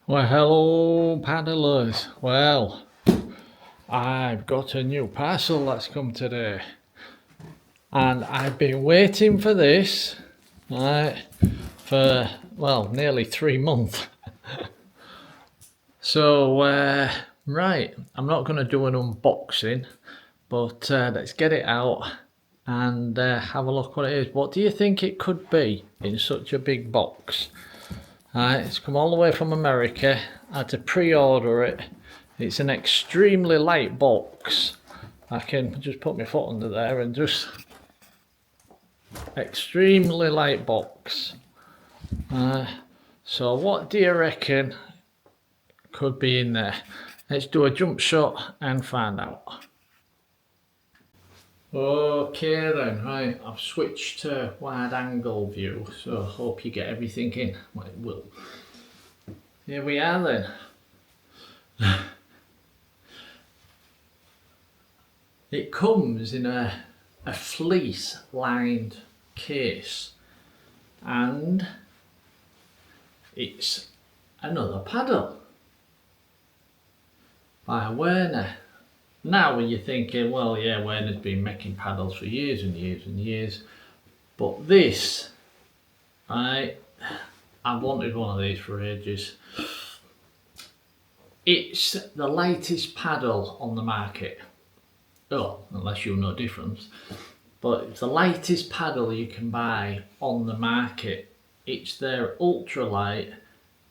Well, hello, paddlers. Well, I've got a new parcel that's come today, and I've been waiting for this, right, for nearly 3 months. So, right, I'm not going to do an unboxing, but let's get it out and have a look what it is. What do you think it could be in such a big box? It's come all the way from America. I had to pre-order it. It's an extremely light box. I can just put my foot under there and just extremely light box. So what do you reckon could be in there? Let's do a jump shot and find out. Okay then, right, I've switched to wide angle view, so hope you get everything in. Well, it will. Here we are then. It comes in a fleece lined case, and it's another paddle by Werner. Now you're thinking, well, yeah, Werner's been making paddles for years and years and years, but this, I've wanted one of these for ages. It's the lightest paddle on the market. Oh, unless you know difference. But it's the lightest paddle you can buy on the market. It's their ultralight,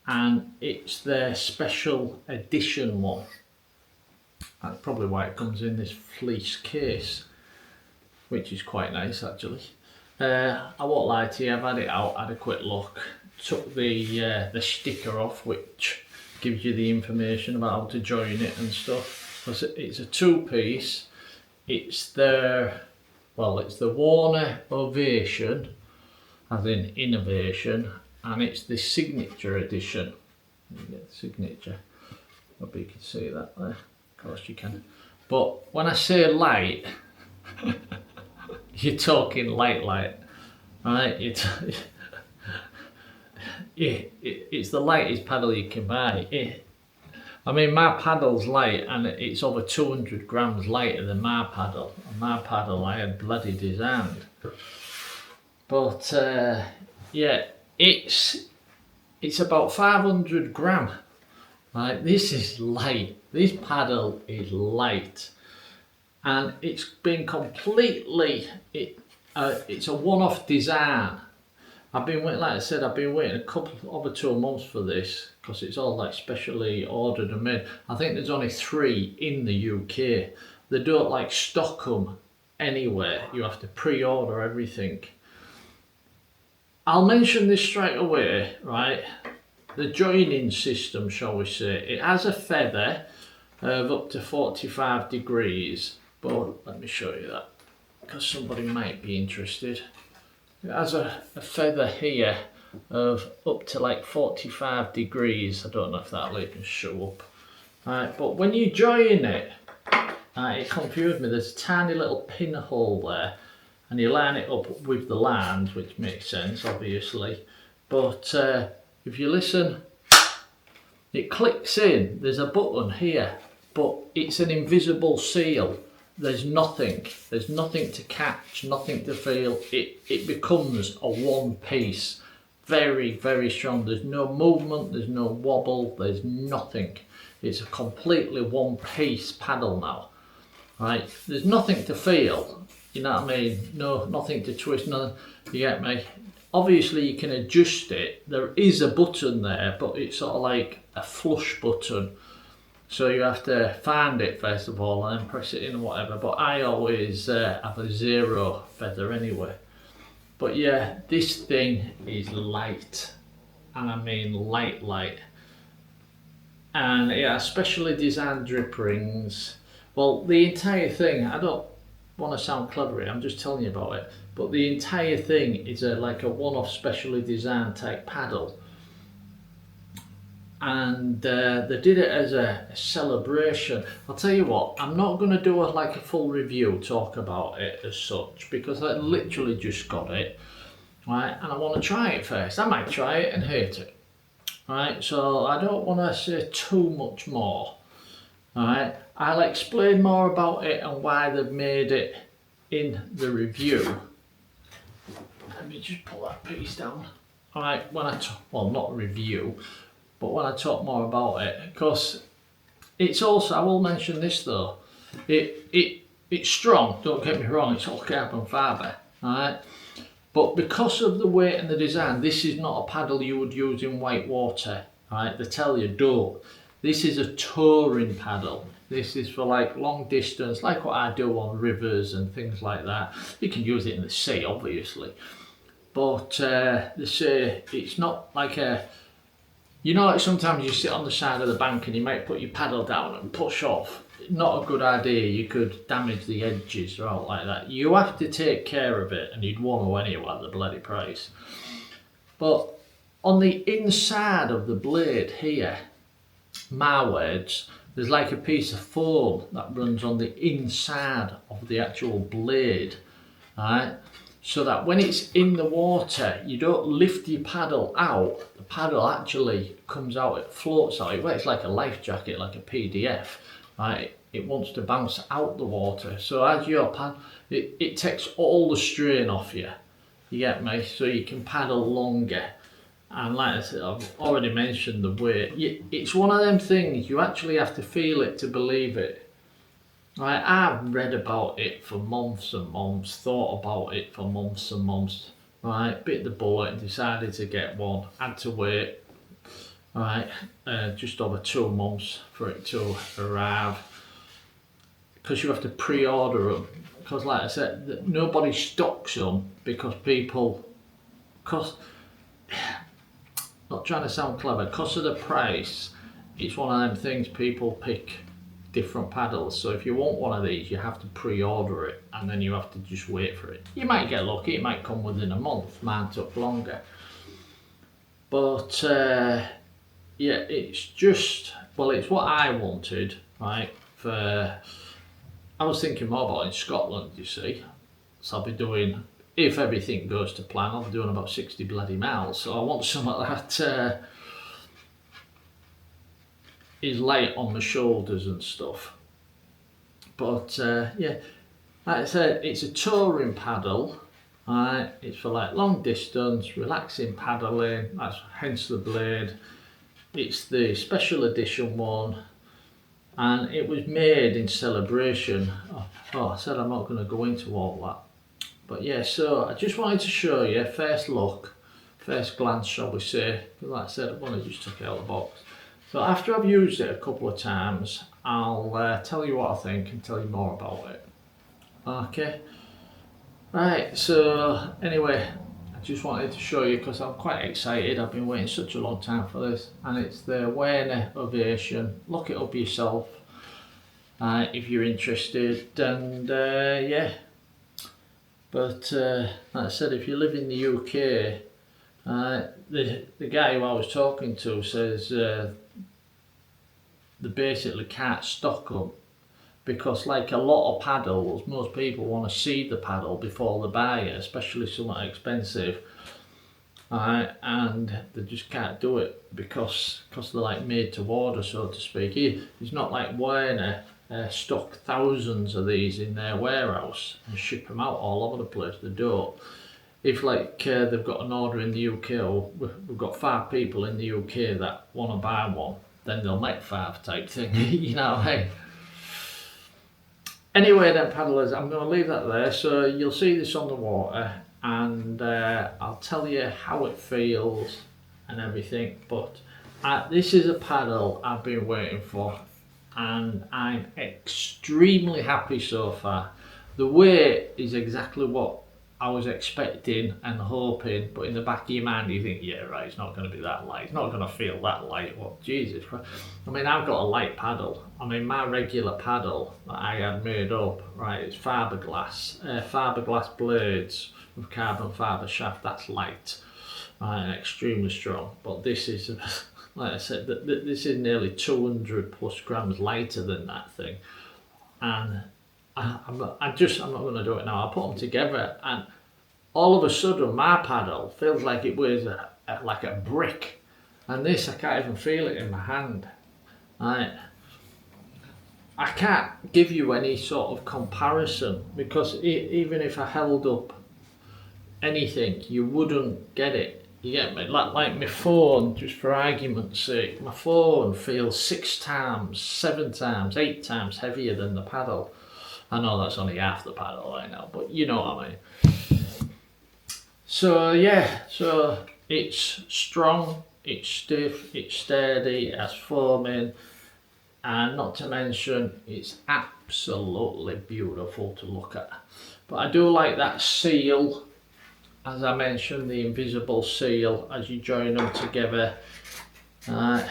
and it's their special edition one. That's probably why it comes in this fleece case, which is quite nice actually. I won't lie to you, I've had it out, had a quick look, took the sticker off, which gives you the information about how to join it and stuff. It's a two-piece. It's the Warner Ovation, as in innovation, and it's the signature edition. You get the signature. Hope you can see that there. Of course you can. But when I say light, you're talking light, right? It's the lightest paddle you can buy. I mean, my paddle's light, and it's over 200 grams lighter than my paddle. And my paddle I had bloody designed. But yeah, it's about 500 gram. Right, this is light. This paddle is light, and it's been completely. It's a one-off design. I've been waiting, like I said, I've been waiting over 2 months for this, because it's all like specially ordered and made. I think there's only 3 in the UK. They don't like stock them anywhere. You have to pre-order everything. I'll mention this straight away, right? The joining system, shall we say, it has a feather of up to 45 degrees, but let me show you that, because somebody might be interested. It has a feather here of up to like 45 degrees. I don't know if that'll even show up. Right, but when you join it, it confused me. There's a tiny little pinhole there, and you line it up with the lines, which makes sense, obviously. But if you listen, it clicks in. There's a button here, but it's an invisible seal. There's nothing to catch, nothing to feel. It becomes a one piece, very, very strong. There's no movement, there's no wobble, there's nothing. It's a completely one piece paddle now, right? There's nothing to feel, you know what I mean? Nothing to twist, nothing, you get me? Obviously you can adjust it. There is a button there, but it's sort of like a flush button. So you have to find it first of all and then press it in or whatever. But I always have a 0 feather anyway. But yeah, this thing is light. And I mean light. And it has specially designed drip rings. Well, the entire thing, I don't want to sound clever here, I'm just telling you about it. But the entire thing is like a one-off specially designed type paddle. And they did it as a celebration. I'll tell you what, I'm not going to do a full review, talk about it as such, because I literally just got it, right? And I want to try it first. I might try it and hate it. right? So I don't want to say too much more. Alright, I'll explain more about it and why they've made it in the review. Let me just pull that piece down. Alright, when I talk, well, not review, but when I talk more about it, because it's also, I will mention this though, it's strong, don't get me wrong, it's all carbon fibre, alright? But because of the weight and the design, this is not a paddle you would use in white water, right? They tell you don't. This is a touring paddle. This is for like long distance, like what I do on rivers and things like that. You can use it in the sea, obviously. But they say it's not like a, you know, like sometimes you sit on the side of the bank and you might put your paddle down and push off. Not a good idea. You could damage the edges or out like that. You have to take care of it, and you'd want to anyway at the bloody price. But on the inside of the blade here, my words, there's like a piece of foam that runs on the inside of the actual blade, right? So that when it's in the water, you don't lift your paddle out. The paddle actually comes out, it floats out. Well, it's like a life jacket, like a PDF, right? It wants to bounce out the water. So as your paddle, it takes all the strain off you. You get me? So you can paddle longer. And like I said, I've already mentioned the weight. It's one of them things, you actually have to feel it to believe it. Right, I've read about it for months and months, thought about it for months and months, right, bit the bullet and decided to get one, had to wait, right, just over 2 months for it to arrive, because you have to pre-order them, because like I said, nobody stocks them because people, because, not trying to sound clever, because of the price, it's one of them things people pick different paddles. So if you want one of these, you have to pre-order it, and then you have to just wait for it. You might get lucky, it might come within a month, mine took longer. But yeah, it's just, well, it's what I wanted, right? I was thinking more about in Scotland, you see. So I'll be doing, if everything goes to plan, I'll be doing about 60 bloody miles. So I want something that is light on the shoulders and stuff. But yeah, like I said, it's a touring paddle. Right, it's for like long distance, relaxing paddling. That's hence the blade. It's the special edition one, and it was made in celebration. Oh, I said I'm not going to go into all that, but yeah. So I just wanted to show you first look, first glance, shall we say? Like I said, I've only just took it out of the box. So after I've used it a couple of times, I'll tell you what I think and tell you more about it. Okay. Right, so anyway, I just wanted to show you because I'm quite excited. I've been waiting such a long time for this, and it's the Werner Ovation. Look it up yourself if you're interested, and yeah. But like I said, if you live in the UK, the guy who I was talking to says they basically can't stock them, because like a lot of paddles, most people want to see the paddle before they buy it, especially something expensive, and they just can't do it because they're like made to order, so to speak. It's not like Werner stock thousands of these in their warehouse and ship them out all over the place. They don't. If like they've got an order in the UK, or we've got 5 people in the UK that want to buy one, then they'll make 5 type thing, you know what I mean? Anyway then, paddlers, I'm going to leave that there. So you'll see this on the water, and I'll tell you how it feels and everything. But this is a paddle I've been waiting for, and I'm extremely happy so far. The weight is exactly what I was expecting and hoping, but in the back of your mind you think, yeah right, it's not going to be that light, it's not going to feel that light. Well, Jesus Christ. I mean, I've got a light paddle. I mean, my regular paddle that I had made up, right, it's fiberglass blades with carbon fibre shaft. That's light, right, and extremely strong. But this is, like I said, this is nearly 200 plus grams lighter than that thing, and I'm not going to do it now. I'll put them together, and all of a sudden my paddle feels like it weighs like a brick. And this, I can't even feel it in my hand. Right. I can't give you any sort of comparison because even if I held up anything, you wouldn't get it. You get me? Like my phone, just for argument's sake, my phone feels 6 times, 7 times, 8 times heavier than the paddle. I know that's only half the paddle I know, but you know what I mean. So yeah, so it's strong, it's stiff, it's sturdy, it has foaming, and not to mention it's absolutely beautiful to look at. But I do like that seal, as I mentioned, the invisible seal as you join them together. I'll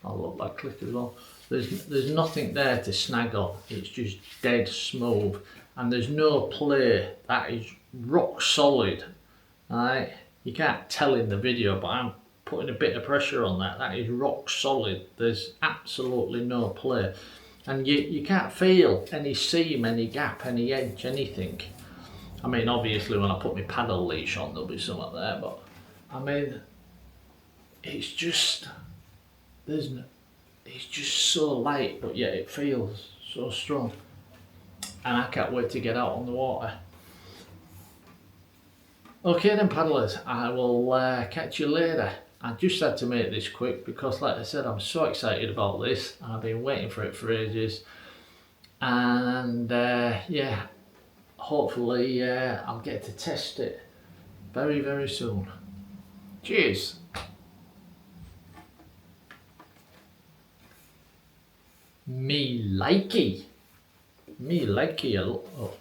look like click as well. There's nothing there to snag on, it's just dead smooth, and there's no play. That is rock solid. Right, you can't tell in the video, but I'm putting a bit of pressure on that. That is rock solid. There's absolutely no play, and you can't feel any seam, any gap, any edge, anything. I mean, obviously when I put my paddle leash on there'll be something there, but I mean, it's just it's just so light, but yet it feels so strong, and I can't wait to get out on the water. Okay then paddlers, I will catch you later. I just had to make this quick because like I said, I'm so excited about this. I've been waiting for it for ages. And yeah, hopefully I'll get to test it very, very soon. Cheers. Me likey a lot. Oh.